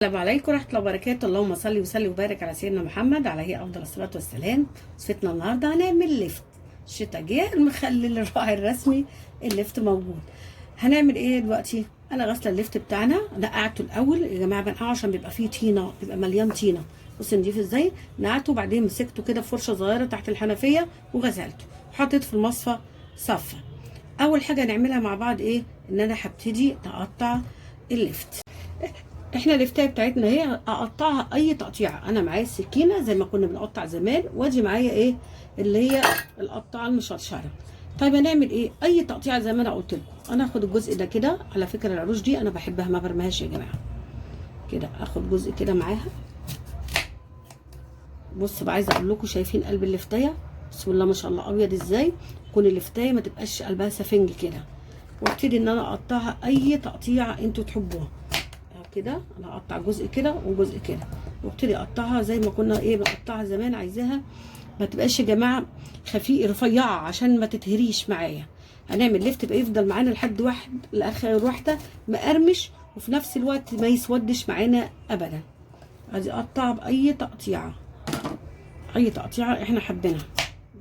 السلام عليكم ورحمة الله وبركاته. اللهم صل وسلم وبارك على سيدنا محمد عليه أفضل الصلاة والسلام. وصفتنا النهاردة هنعمل ليفت. الشتا جه، المخلل الراعي الرسمي الليفت موجود. هنعمل ايه دلوقتي؟ انا غاسله الليفت بتاعنا، نقعته الاول يا جماعه، بنقعه عشان بيبقى فيه طينه، بيبقى مليان طينه. بص نضيف ازاي. نقعته وبعدين مسكته كده بفرشه صغيره تحت الحنفيه وغسلته وحطيته في المصفى صفى. اول حاجه نعملها مع بعض ايه؟ ان انا هبتدي نقطع الليفت. احنا الليفتايه بتاعتنا هي اقطعها اي تقطيعه. انا معايا السكينه زي ما كنا بنقطع زمان، وادي معايا ايه اللي هي القطاعه المشرشره. طيب هنعمل ايه؟ اي تقطيعه زي ما انا قلت لكم. انا هاخد الجزء ده كده، على فكره العروش دي انا بحبها ما برميهاش يا جماعه. كده اخد جزء كده معاها. بص بقى، عايزه اقول لكم، شايفين قلب الليفتايه؟ بسم الله ما شاء الله ابيض ازاي. تكون الليفتايه ما تبقاش قلبها سفنج كده. وابتدي ان انا اقطعها اي تقطيعه انتوا تحبوها. كده انا هقطع جزء كده وجزء كده، وابتدي اقطعها زي ما كنا ايه بنقطعها زمان. عايزاها ما تبقاش يا جماعه خفيف رفيعه عشان ما تتهريش معايا. هنعمل ليفت بقى يفضل معانا لحد واحد لاخر واحده مقرمش، وفي نفس الوقت ما يسودش معانا ابدا. ادي اقطع باي تقطيعه، اي تقطيعه احنا حابينها.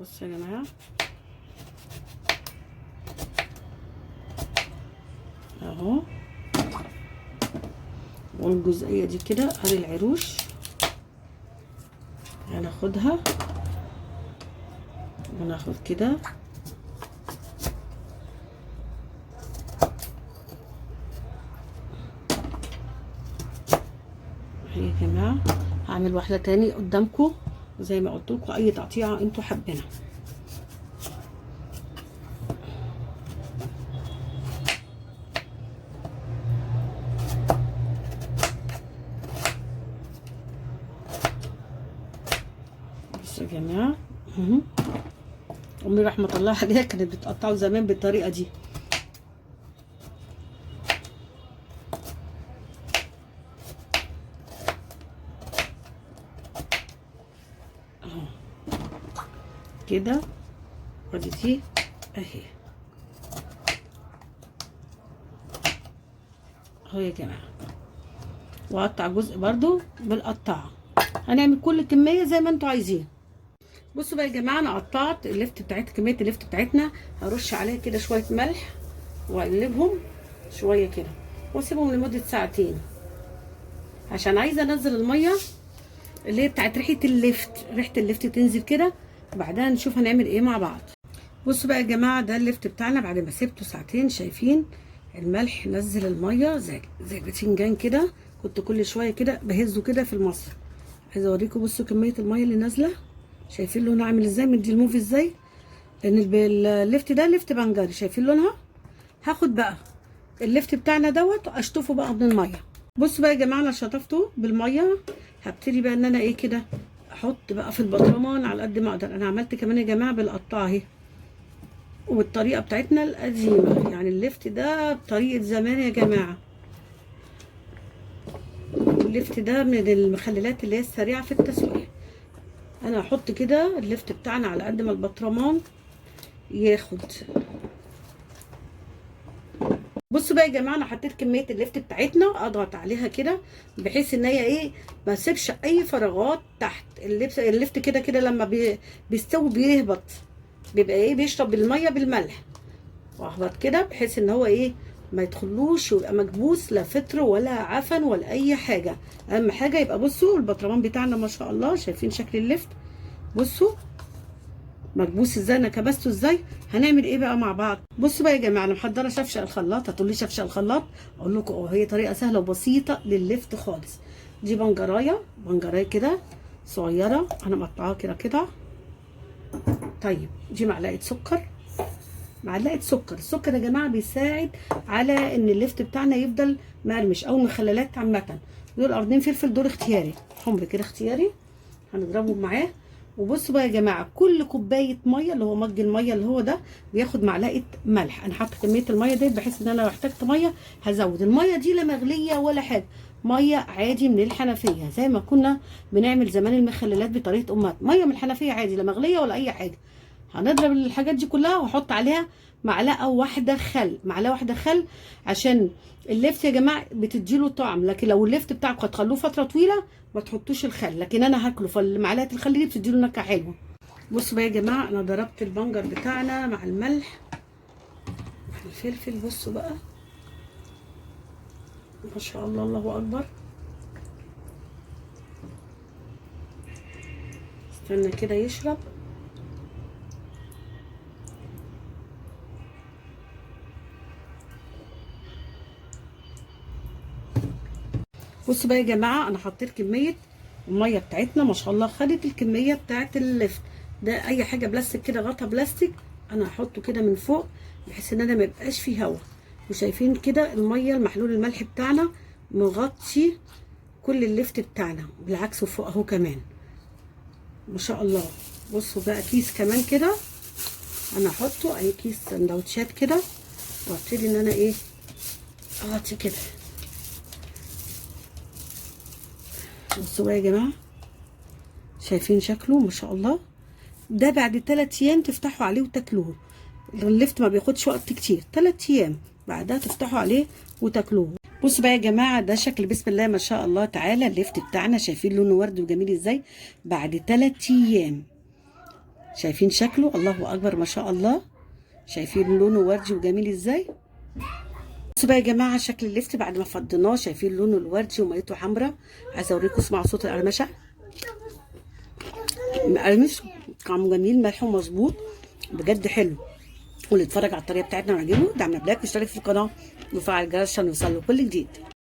بصوا يا جماعه اهو، والجزئيه دي كده ادي العروش هناخدها وناخد كده اهي يا جماعه. هعمل واحده تاني قدامكم زي ما قلت لكم، اي تقطيعه انتوا حابينها. بصوا يا جماعه، امي رحمه الله عليها كانت بتقطعه زمان بالطريقه دي. اهو كده، ودي دي اهي اهو يا جماعه. واقطع جزء برضو بالقطاعه. هنعمل كل كميه زي ما انتوا عايزين. بصوا بقى يا جماعه، انا قطعت الليفت بتاعت كميه الليفت بتاعتنا. هرش عليها كده شويه ملح واقلبهم شويه كده واسيبهم لمده ساعتين، عشان عايزه انزل الميه اللي هي بتاعت ريحه الليفت تنزل كده. وبعدها نشوف هنعمل ايه مع بعض. بصوا بقى يا جماعه، ده الليفت بتاعنا بعد ما سيبته ساعتين. شايفين الملح نزل الميه زي البتنجان كده. كنت كل شويه كده بهزه كده في المصفى. عايزه اوريكم، بصوا كميه الميه اللي نازله. شايفين لونها عامل ازاي؟ مدي الموف ازاي، لان الليفت ده ليفت بنجري. شايفين لونها؟ هاخد بقى الليفت بتاعنا دوت واشطفه بقى من الميه. بصوا بقى يا جماعه، انا شطفته بالميه. هبتدي بقى ان انا ايه كده احط بقى في البطرمان على قد ما اقدر. انا عملت كمان يا جماعه بالقطاعه اهي، وبالطريقه بتاعتنا القديمه. يعني الليفت ده بطريقه زمان يا جماعه. الليفت ده من المخللات اللي هي السريعه في التسويه. انا هحط كده الليفت بتاعنا على قد ما البطرمان ياخد. بصوا بقى يا جماعه، انا حطيت كميه الليفت بتاعتنا، اضغط عليها كده بحيث ان هي ايه ما اسيبش اي فراغات تحت. الليفت كده كده لما بيستوي بيهبط، بيبقى ايه بيشرب الميه بالملح. واهبط كده بحيث ان هو ايه ما يدخلوش ويبقى مكبوس، لا فطر ولا عفن ولا اي حاجه. اهم حاجه يبقى، بصوا البطرمان بتاعنا ما شاء الله، شايفين شكل الليفت؟ بصوا مكبوس ازاي، انا كبسته ازاي. هنعمل ايه بقى مع بعض؟ بصوا بقى يا جماعه، انا محضره شفشق الخلاط. هتقولي شفشق الخلاط؟ اقول لكم هي طريقه سهله وبسيطه للليفت خالص. دي بنجرايه كده صغيره، انا مقطعاها كده قطع. طيب دي معلقه سكر. السكر يا جماعه بيساعد على ان الليفت بتاعنا يفضل مقرمش، او المخللات عامه. دول قرنين فلفل، دول اختياري، حمر كده اختياري، هنضربهم معاه. وبصوا بقى يا جماعه، كل كوبايه ميه اللي هو مج الميه اللي هو ده بياخد معلقه ملح. انا حاطه كميه الميه دي بحيث ان انا لو احتجت ميه هزود. الميه دي لا مغليه ولا حاجه، ميه عادي من الحنفيه زي ما كنا بنعمل زمان المخللات بطريقه امهات. ميه من الحنفيه عادي، لا مغليه ولا اي حاجه. هنضرب الحاجات دي كلها واحط عليها معلقه واحده خل، معلقه واحده خل، عشان اللفت يا جماعه بتديله طعم. لكن لو اللفت بتاعكم هتخلوه فتره طويله ما تحطوش الخل، لكن انا هاكله، فمعلقه الخل دي بتديله نكهه حلوه. بصوا بقى يا جماعه، انا ضربت البنجر بتاعنا مع الملح مع الفلفل. بصوا بقى ما شاء الله، الله اكبر. استنى كده يشرب. بصوا بقى يا جماعه، انا حطيت كميه الميه بتاعتنا ما شاء الله، خدت الكميه بتاعت اللفت ده. اي حاجه بلاستيك كده، غطا بلاستيك، انا هحطه كده من فوق بحيث ان انا ما يبقاش فيه هوا. وشايفين كده الميه، المحلول الملح بتاعنا مغطي كل اللفت بتاعنا، بالعكس وفوق اهو كمان ما شاء الله. بصوا بقى كيس كمان كده انا هحطه، اي كيس سندوتشات كده، وابتدي ان انا ايه اغطي كده. بصوا بقى يا جماعه، شايفين شكله ما شاء الله. ده بعد 3 ايام تفتحوا عليه وتاكلوه. اللفت ما بياخدش وقت كتير، 3 ايام بعدها تفتحوا عليه وتاكلوه. بصوا بقى يا جماعه، ده شكل بسم الله ما شاء الله تعالى اللفت بتاعنا. شايفين لونه ورد وجميل ازاي بعد 3 ايام؟ شايفين شكله؟ الله اكبر ما شاء الله. شايفين لونه وردي وجميل ازاي؟ بصوا بقى يا جماعه شكل اللفت بعد ما فضيناه. شايفين لونه الوردي وميته حمراء. عايزه اوريكم، اسمعوا صوت القرمشه، مقرمش، طعمه جميل، ملحه مظبوط بجد حلو. واللي اتفرج على الطريقه بتاعتنا وعجبه دعمنا بلايك واشترك في القناه وفعل الجرس عشان يوصل له كل جديد.